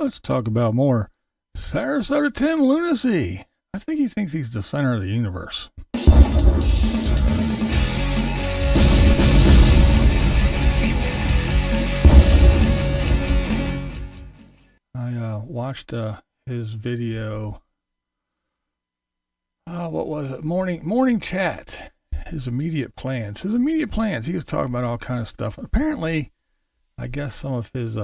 Let's talk about more Sarasota Tim lunacy. I think he thinks he's the center of the universe. I watched his video. What was it? Morning chat. His immediate plans. He was talking about all kind of stuff. Apparently, I guess some of his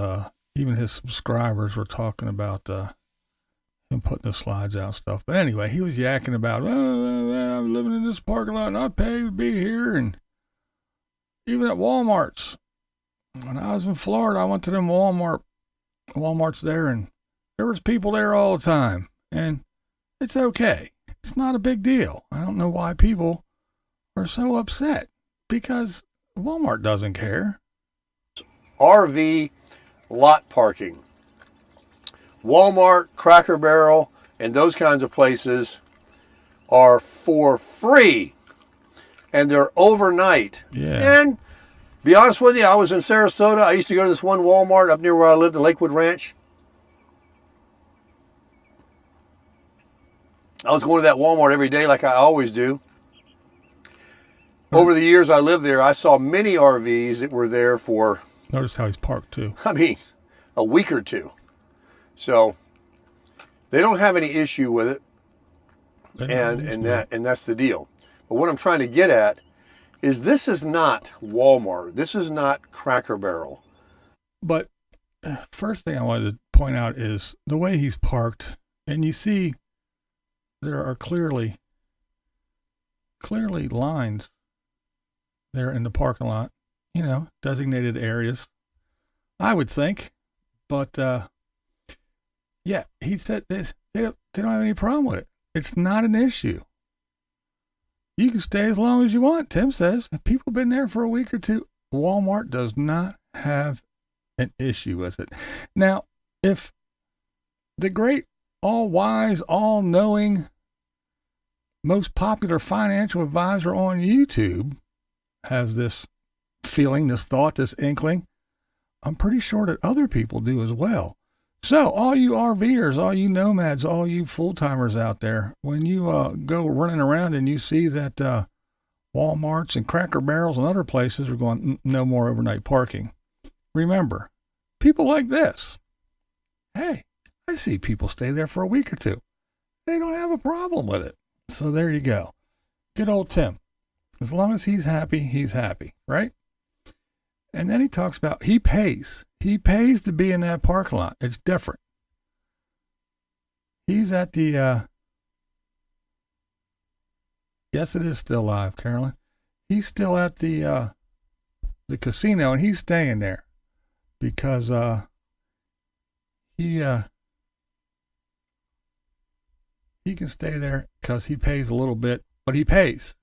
even his subscribers were talking about him putting the slides out and stuff. But anyway, he was yakking about, I'm living in this parking lot and I pay to be here, and even at Walmart's. When I was in Florida, I went to them Walmart's there, and there was people there all the time, and it's okay. It's not a big deal. I don't know why people are so upset, because Walmart doesn't care. RV lot parking. Walmart, Cracker Barrel, and those kinds of places are for free, and they're overnight. Yeah. And be honest with you, I was in Sarasota. I used to go to this one Walmart up near where I lived, the Lakewood Ranch. I was going to that Walmart every day like I always do. Over the years I lived there, I saw many RVs that were there for, Notice how he's parked too. I mean, a week or two. So they don't have any issue with it, and that's the deal. But what I'm trying to get at is this is not Walmart. This is not Cracker Barrel. But first thing I wanted to point out is the way he's parked, and you see there are clearly lines there in the parking lot, designated areas, I would think. But yeah, he said this, they don't have any problem with it. It's not an issue. You can stay as long as you want, Tim says. People have been there for a week or two. Walmart does not have an issue with it. Now, if the great, all-wise, all-knowing, most popular financial advisor on YouTube has this feeling, this thought, this inkling, I'm pretty sure that other people do as well. So all you RVers, all you nomads, all you full-timers out there, when you go running around and you see that Walmarts and Cracker Barrels and other places are going, no more overnight parking, remember, people like this, hey, I see people stay there for a week or two. They don't have a problem with it. So there you go. Good old Tim. As long as he's happy, right? And then he talks about he pays to be in that parking lot. It's different. He's at the, yes, it is still live, Carolyn. He's still at the casino, and he's staying there because he can stay there because he pays a little bit, but he pays.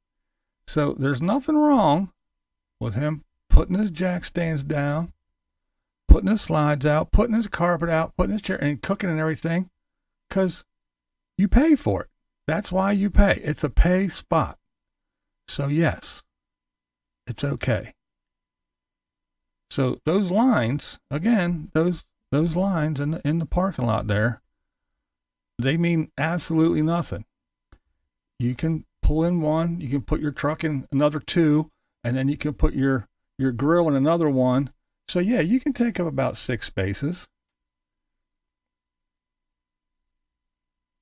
So there's nothing wrong with him putting his jack stands down, putting his slides out, putting his carpet out, putting his chair, and cooking and everything, because you pay for it. That's why you pay. It's a pay spot. So yes, it's okay. So those lines, again, those lines in the parking lot there, they mean absolutely nothing. You can pull in one, you can put your truck in another two, and then you can put your grill in another one. So yeah, you can take up about 6 spaces.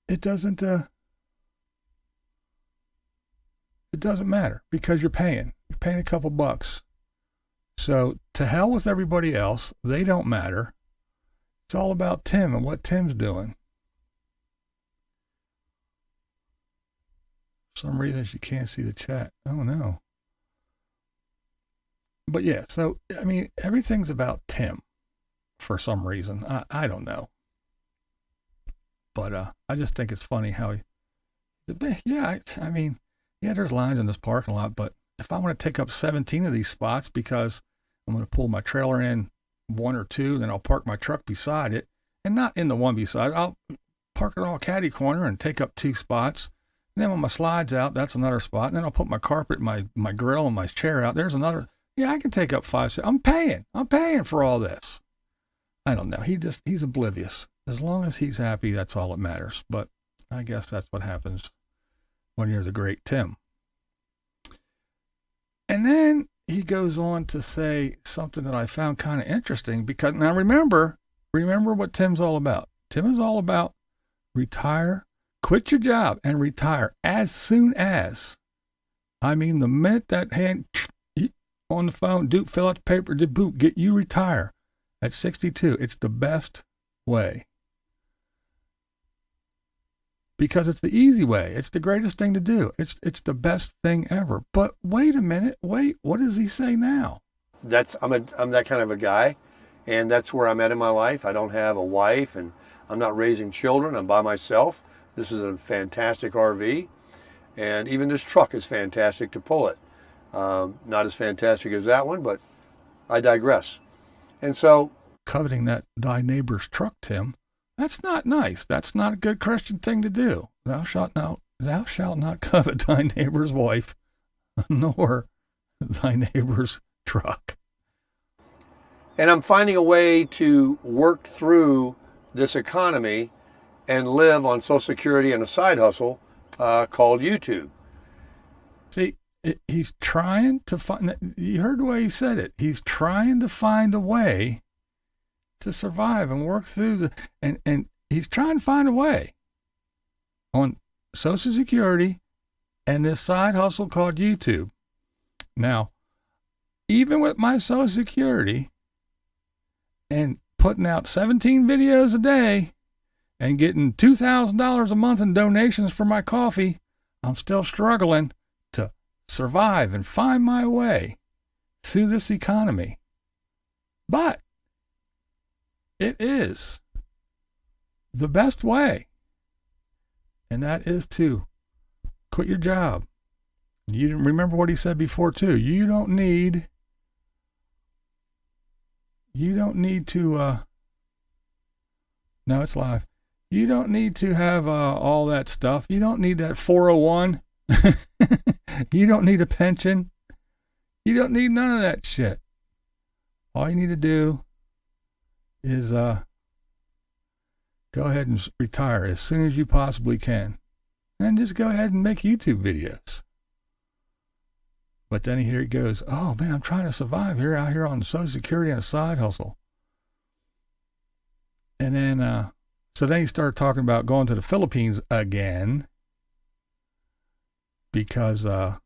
It doesn't matter because you're paying a couple bucks. So to hell with everybody else. They don't matter. It's all about Tim and what Tim's doing. For some reason she can't see the chat. Oh no. But yeah, so I mean, everything's about Tim for some reason. I don't know. But I just think it's funny how I mean, there's lines in this parking lot, but if I want to take up 17 of these spots because I'm going to pull my trailer in 1 or 2, then I'll park my truck beside it, and not in the one beside it. I'll park it all catty corner and take up 2 spots. And then when my slide's out, that's another spot. And then I'll put my carpet, my grill, and my chair out. There's another. Yeah, I can take up 5. I'm paying for all this. I don't know. He's oblivious. As long as he's happy, that's all that matters. But I guess that's what happens when you're the great Tim. And then he goes on to say something that I found kind of interesting, because now remember what Tim's all about. Tim is all about retire, quit your job and retire as soon as. I mean, the minute that hand on the phone, fill out the paper, get you retire at 62. It's the best way. Because it's the easy way. It's the greatest thing to do. It's the best thing ever. But wait a minute. What does he say now? I'm that kind of a guy, and that's where I'm at in my life. I don't have a wife, and I'm not raising children. I'm by myself. This is a fantastic RV, and even this truck is fantastic to pull it. Not as fantastic as that one, but I digress. And so, coveting that thy neighbor's truck, Tim, that's not nice. That's not a good Christian thing to do. Thou shalt not covet thy neighbor's wife, nor thy neighbor's truck. And I'm finding a way to work through this economy and live on Social Security and a side hustle called YouTube. See, he's trying to find, you heard the way he said it. He's trying to find a way to survive and work through and he's trying to find a way on Social Security and this side hustle called YouTube. Now, even with my Social Security and putting out 17 videos a day and getting $2,000 a month in donations for my coffee, I'm still struggling to survive and find my way through this economy. But it is the best way, and that is to quit your job. You remember what he said before too. You don't need to no, it's live. You don't need to have all that stuff. You don't need that 401. You don't need a pension. You don't need none of that shit. All you need to do is go ahead and retire as soon as you possibly can. And just go ahead and make YouTube videos. But then here he goes, oh man, I'm trying to survive out here on Social Security and a side hustle. And then, so then he started talking about going to the Philippines again. Because, a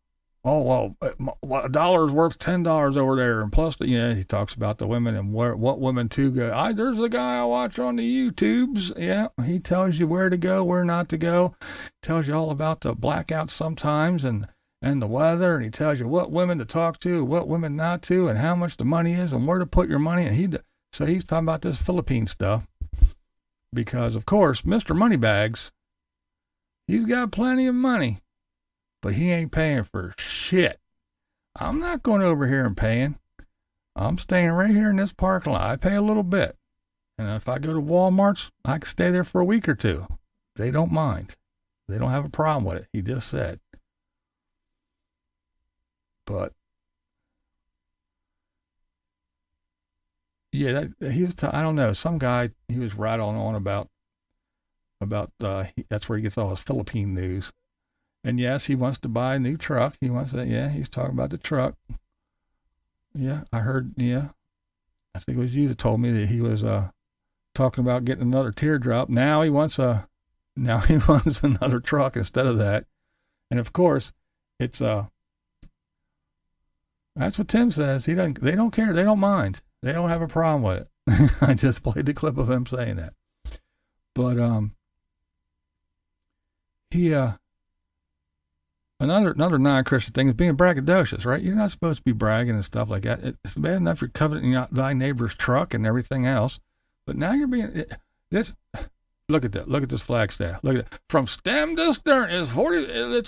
dollar is worth $10 over there. And plus, he talks about the women and what women to go. There's a guy I watch on the YouTubes. Yeah, he tells you where to go, where not to go. Tells you all about the blackouts sometimes and the weather. And he tells you what women to talk to, what women not to, and how much the money is and where to put your money. And so he's talking about this Philippine stuff. Because, of course, Mr. Moneybags, he's got plenty of money. But he ain't paying for shit. I'm not going over here and paying. I'm staying right here in this parking lot. I pay a little bit. And if I go to Walmart's, I can stay there for a week or two. They don't mind. They don't have a problem with it. He just said. But, yeah, he was, I don't know, some guy, he was rattling on about that's where he gets all his Philippine news. And yes, he wants to buy a new truck. He's talking about the truck. Yeah, I heard, I think it was you that told me that he was talking about getting another teardrop. Now he wants another truck instead of that. And of course, it's that's what Tim says. They don't care. They don't mind. They don't have a problem with it. I just played the clip of him saying that. But he Another non-Christian thing is being braggadocious, right? You're not supposed to be bragging and stuff like that. It's bad enough you're coveting thy neighbor's truck and everything else, but now you're being this. Look at that. Look at this flagstaff. Look at that. From stem to stern, it's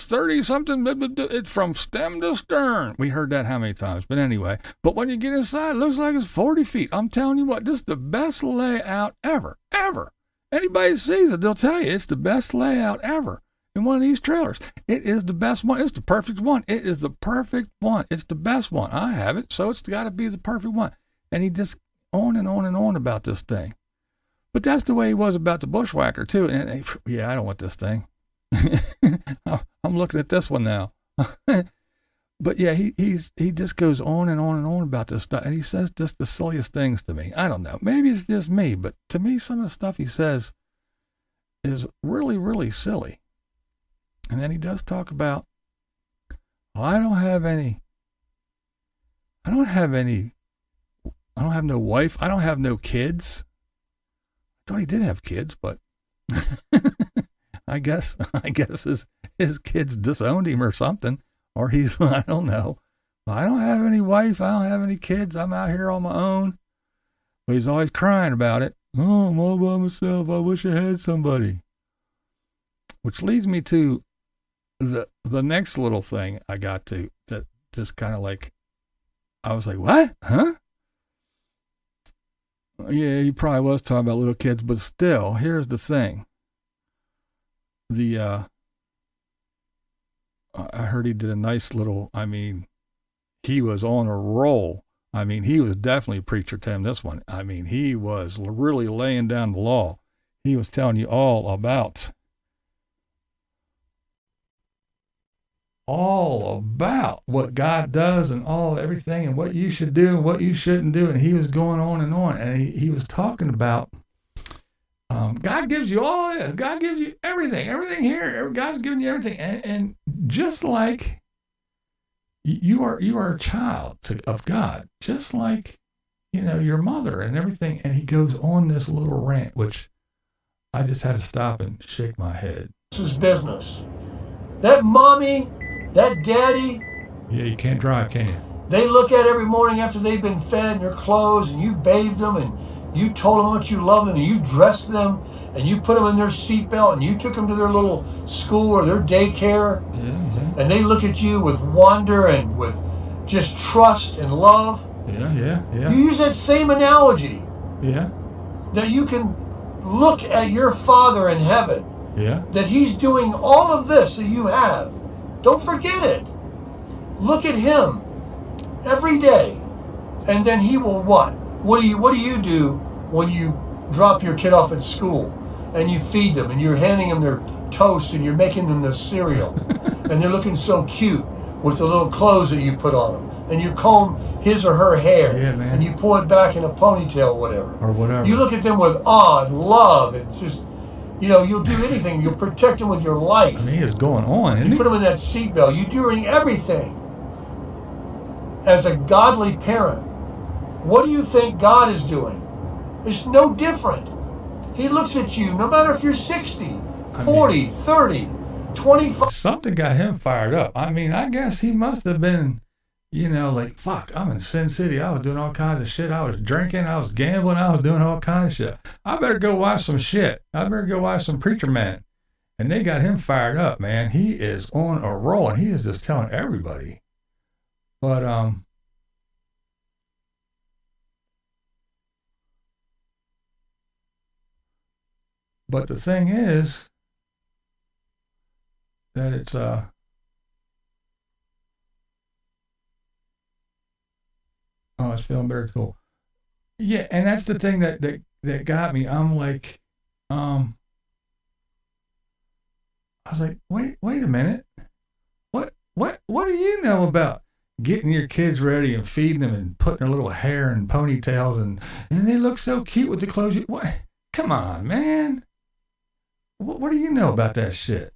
30 something. It's from stem to stern. We heard that how many times? But anyway, but when you get inside, it looks like it's 40 feet. I'm telling you what, this is the best layout ever. Anybody sees it, they'll tell you it's the best layout ever. In one of these trailers. It is the best one. It's the perfect one. It is the perfect one. It's the best one. I have it, so it's got to be the perfect one. And he just on and on and on about this thing. But that's the way he was about the bushwhacker too. And yeah, I don't want this thing. I'm looking at this one now. But yeah, he just goes on and on and on about this stuff, and he says just the silliest things to me. I don't know. Maybe it's just me, but to me, some of the stuff he says is really, really silly. And then he does talk about, well, I don't have no wife. I don't have no kids. I thought he did have kids, but I guess his kids disowned him or something, or he's, I don't know. I don't have any wife. I don't have any kids. I'm out here on my own. But he's always crying about it. Oh, I'm all by myself. I wish I had somebody. Which leads me to the next little thing I got to that just kind of like, I was like, what? Huh? Yeah, he probably was talking about little kids, but still, here's the thing. I heard he did a nice little, he was on a roll. He was definitely Preacher Tim, this one. He was really laying down the law. He was telling you all about what God does and everything and what you should do and what you shouldn't do. And he was going on. And he was talking about God gives you all this. God gives you everything here. God's giving you everything. And just like you are a child of God, just like, your mother and everything. And he goes on this little rant, which I just had to stop and shake my head. This is business. That mommy, that daddy. Yeah, you can't drive, can you? They look at every morning after they've been fed their clothes, and you bathed them, and you told them how much you love them, and you dressed them, and you put them in their seatbelt, and you took them to their little school or their daycare. Yeah. And they look at you with wonder and with just trust and love. Yeah. You use that same analogy. Yeah. That you can look at your Father in heaven. Yeah. That he's doing all of this that you have. Don't forget it. Look at him every day. And then he will what? What do you do when you drop your kid off at school and you feed them and you're handing them their toast and you're making them their cereal and they're looking so cute with the little clothes that you put on them and you comb his or her hair and you pull it back in a ponytail or whatever. You look at them with awe and love and just, you'll do anything. You'll protect them with your life. He is going on, isn't he? You put them in that seatbelt. You're doing everything. As a godly parent, what do you think God is doing? It's no different. He looks at you, no matter if you're 60, 40, 30, 25. Something got him fired up. I guess he must have been, like, fuck, I'm in Sin City. I was doing all kinds of shit. I was drinking. I was gambling. I was doing all kinds of shit. I better go watch some shit. I better go watch some Preacher Man. And they got him fired up, man. He is on a roll, and he is just telling everybody. But, the thing is that it's, it's feeling very cool. Yeah, and that's the thing that got me. I'm like, I was like, wait a minute. What do you know about getting your kids ready and feeding them and putting their little hair in ponytails and they look so cute with the clothes? What? Come on, man. What do you know about that shit?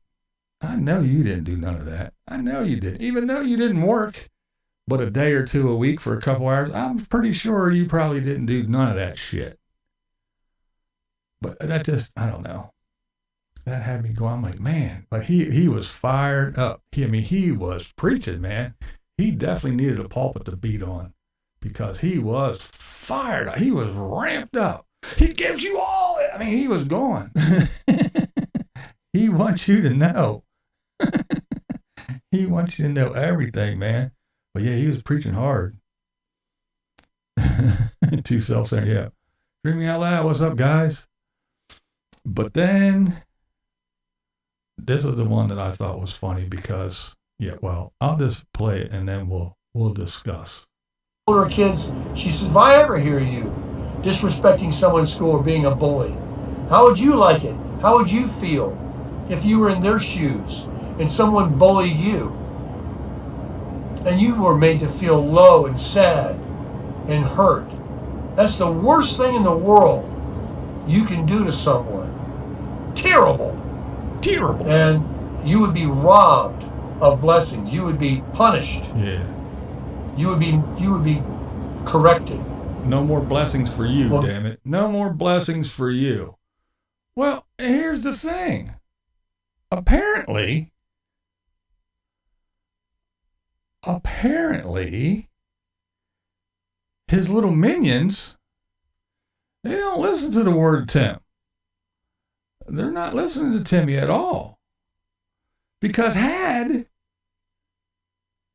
I know you didn't do none of that. I know you didn't. Even though you didn't work but a day or two a week for a couple hours, I'm pretty sure you probably didn't do none of that shit. But that just, I don't know. That had me go, I'm like, man. But he was fired up. He was preaching, man. He definitely needed a pulpit to beat on because he was fired up. He was ramped up. He gives you all it. He was going. He wants you to know. He wants you to know everything, man. But yeah, he was preaching hard. Too self-centered, yeah. Screaming out loud, what's up, guys? But then, this is the one that I thought was funny because, I'll just play it and then we'll discuss. Older kids, she says, if I ever hear you disrespecting someone in school or being a bully, How would you like it? How would you feel if you were in their shoes and someone bullied you and you were made to feel low and sad and hurt? That's the worst thing in the world you can do to someone. Terrible. Terrible. And you would be robbed of blessings. You would be punished. Yeah. You would be corrected. No more blessings for you, Well, damn it. No more blessings for you. Well, here's the thing. Apparently, his little minions, they don't listen to the word Tim. They're not listening to Timmy at all. Because had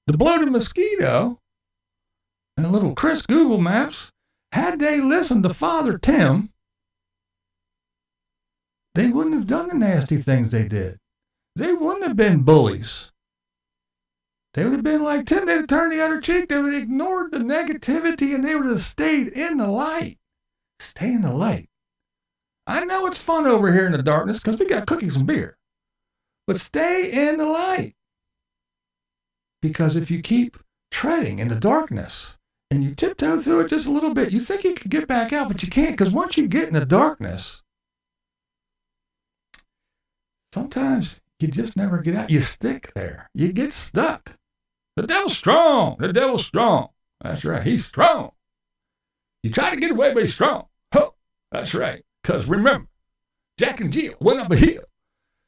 the bloated mosquito and little Chris Google Maps, had they listened to Father Tim, they wouldn't have done the nasty things they did. They wouldn't have been bullies. They would have been like Tim. They'd have turned the other cheek. They would have ignored the negativity and they would have stayed in the light. Stay in the light. I know it's fun over here in the darkness because we got cookies and beer. But stay in the light. Because if you keep treading in the darkness and you tiptoe through it just a little bit, you think you could get back out, but you can't. Because once you get in the darkness, sometimes you just never get out. You stick there. You get stuck. The devil's strong. The devil's strong. That's right. He's strong. You try to get away, but he's strong. Oh, that's right. Because remember, Jack and Jill went up a hill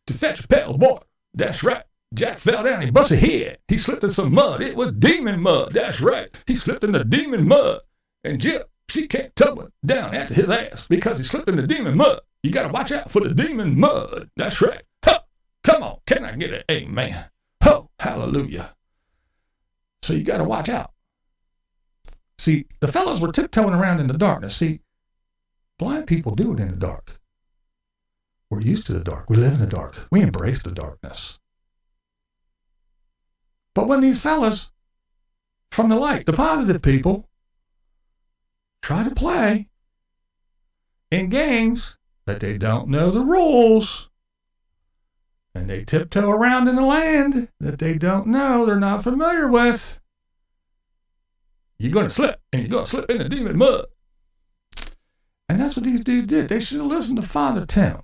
to fetch a pail of water. That's right. Jack fell down. He busted his head. He slipped in some mud. It was demon mud. That's right. He slipped in the demon mud. And Jill, she can't tumble down after his ass because he slipped in the demon mud. You got to watch out for the demon mud. That's right. Huh. Come on. Can I get an amen? Oh, hallelujah. So you got to watch out. See, the fellows were tiptoeing around in the darkness. See, blind people do it in the dark. We're used to the dark. We live in the dark. We embrace the darkness. But when these fellas from the light, the positive people, try to play in games that they don't know the rules, and they tiptoe around in the land that they don't know, they're not familiar with, you're going to slip, and you're going to slip in the demon mud. And that's what these dudes did. They should have listened to Father Tim.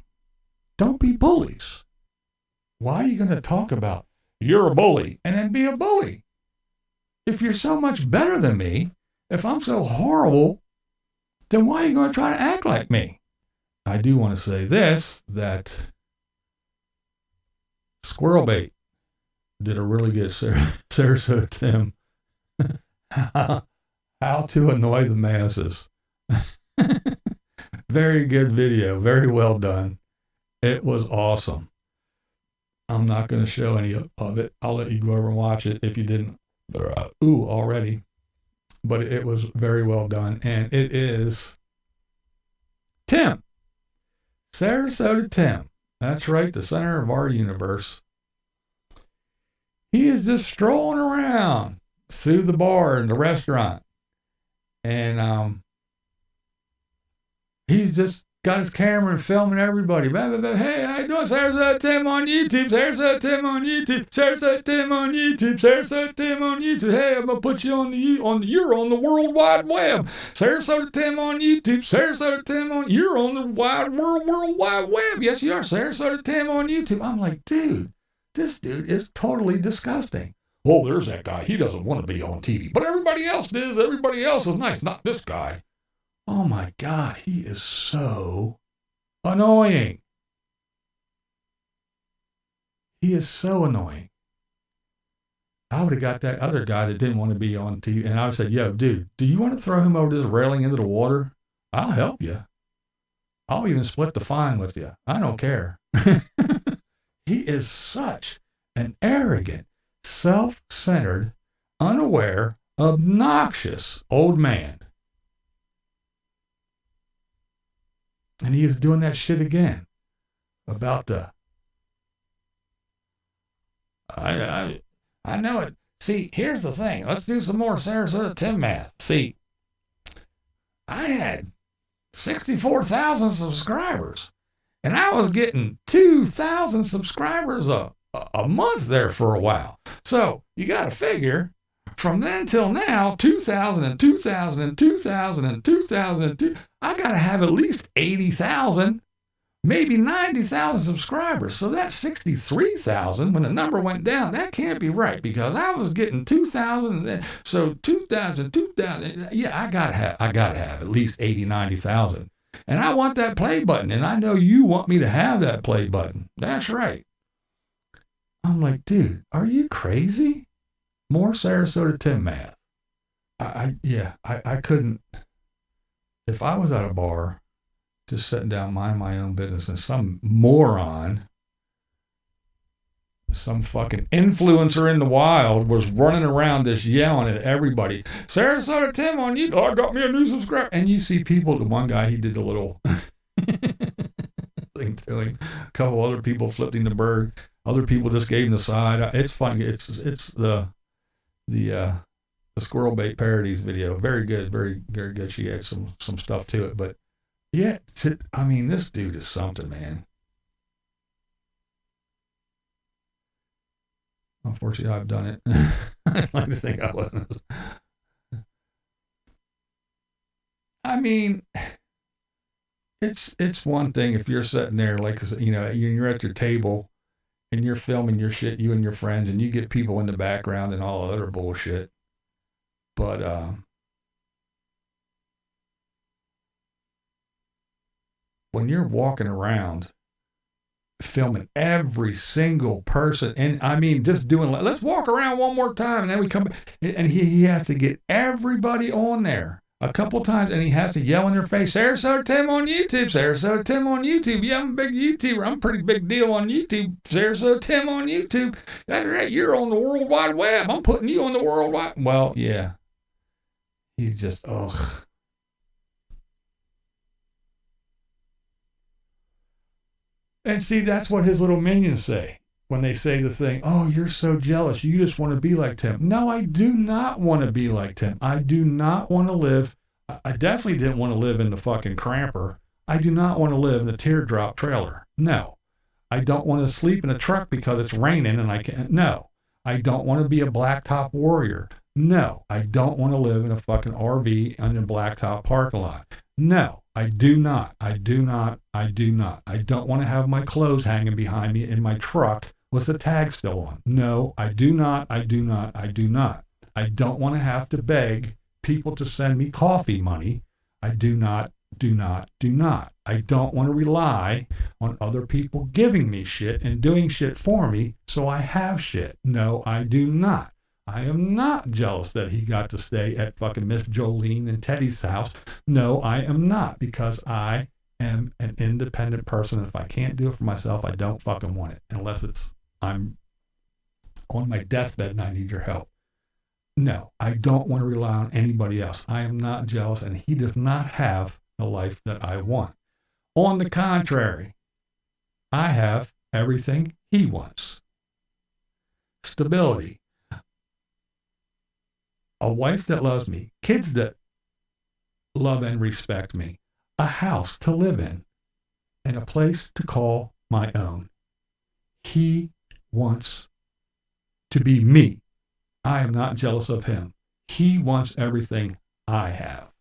Don't be bullies. Why are you going to talk about you're a bully and then be a bully? If you're so much better than me, if I'm so horrible, then why are you going to try to act like me? I do want to say this, that Squirrel Bait did a really good Sarasota Tim. How to annoy the masses. Very good video. Very well done. It was awesome. I'm not going to show any of it. I'll let you go over and watch it if you didn't already. But it was very well done. And it is Tim. Sarasota Tim. That's right, the center of our universe. He is just strolling around through the bar and the restaurant. And he's just got his camera and filming everybody. Blah, blah, blah. Hey, how you doing? Sarasota Tim on YouTube. Sarasota Tim on YouTube. Sarasota Tim on YouTube. Sarasota Tim on YouTube. Hey, I'm gonna put you on you're on the World Wide Web. Sarasota Tim on YouTube. Sarasota Tim on you're on the World Wide Web. Yes, you are. Sarasota Tim on YouTube. I'm like, dude, this dude is totally disgusting. Oh, there's that guy. He doesn't want to be on TV, but everybody else does. Everybody else is nice. Not this guy. Oh my God, he is so annoying. He is so annoying. I would have got that other guy that didn't want to be on TV, and I would have said, yo, dude, do you want to throw him over this railing into the water? I'll help you. I'll even split the fine with you. I don't care. He is such an arrogant, self-centered, unaware, obnoxious old man. And he is doing that shit again about the. I know it. See, here's the thing. Let's do some more Sarasota Tim math. See, I had 64,000 subscribers. And I was getting 2,000 subscribers a month there for a while. So you got to figure from then till now, 2,000 and 2,000 and 2,000 and 2,000 and 2,000, I got to have at least 80,000, maybe 90,000 subscribers. So that's 63,000. When the number went down, that can't be right because I was getting 2,000. So 2,000, 2,000. Yeah, I got to have at least 80, 90,000. And I want that play button. And I know you want me to have that play button. That's right. I'm like, dude, are you crazy? More Sarasota Tim math. I couldn't. If I was at a bar, just sitting down, mind my own business, and some moron, some fucking influencer in the wild was running around just yelling at everybody, Sarasota Tim on you, I got me a new subscriber. And you see people, the one guy, he did the little thing to him. A couple other people flipped him the bird. Other people just gave him the side. It's funny. It's the squirrel bait parodies video. Very good, very, very good. She had some stuff to it, but yeah, I mean, this dude is something, man. Unfortunately, I've done it. I'd like to think I wasn't. I mean, it's one thing if you're sitting there, like, you know, you're at your table and you're filming your shit, you and your friends, and you get people in the background and all other bullshit. But when you're walking around filming every single person, and I mean, just doing, let's walk around one more time, and then we come back, and he has to get everybody on there a couple times, and he has to yell in their face, Sarasota Tim on YouTube, Sarasota Tim on YouTube. Yeah, I'm a big YouTuber. I'm a pretty big deal on YouTube. Sarasota Tim on YouTube. That's right. You're on the World Wide Web. I'm putting you on the World Wide. Well, yeah. He's just, ugh. And see, that's what his little minions say when they say the thing, oh, you're so jealous. You just want to be like Tim. No, I do not want to be like Tim. I do not want to live. I definitely didn't want to live in the fucking cramper. I do not want to live in a teardrop trailer. No. I don't want to sleep in a truck because it's raining and I can't. No. I don't want to be a blacktop warrior. No. I don't want to live in a fucking RV in a blacktop parking lot. No. I do not. I do not. I do not. I don't want to have my clothes hanging behind me in my truck with the tag still on. No, I do not. I do not. I do not. I don't want to have to beg people to send me coffee money. I do not. Do not. Do not. I don't want to rely on other people giving me shit and doing shit for me so I have shit. No, I do not. I am not jealous that he got to stay at fucking Miss Jolene and Teddy's house. No, I am not, because I am an independent person. And if I can't do it for myself, I don't fucking want it. Unless it's, I'm on my deathbed and I need your help. No, I don't want to rely on anybody else. I am not jealous, and he does not have the life that I want. On the contrary, I have everything he wants. Stability. A wife that loves me, kids that love and respect me, a house to live in, and a place to call my own. He wants to be me. I am not jealous of him. He wants everything I have.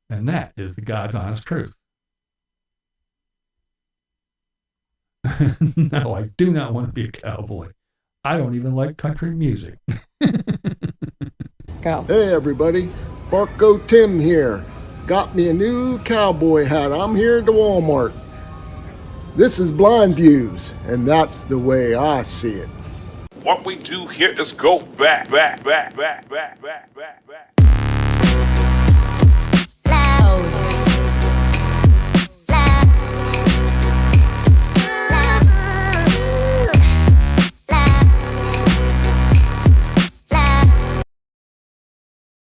And that is the God's honest truth. No, I do not want to be a cowboy. I don't even like country music. Go. Hey everybody, Barco Tim here. Got me a new cowboy hat. I'm here at the Walmart. This is BlindViews, and that's the way I see it. What we do here is go back. Loud.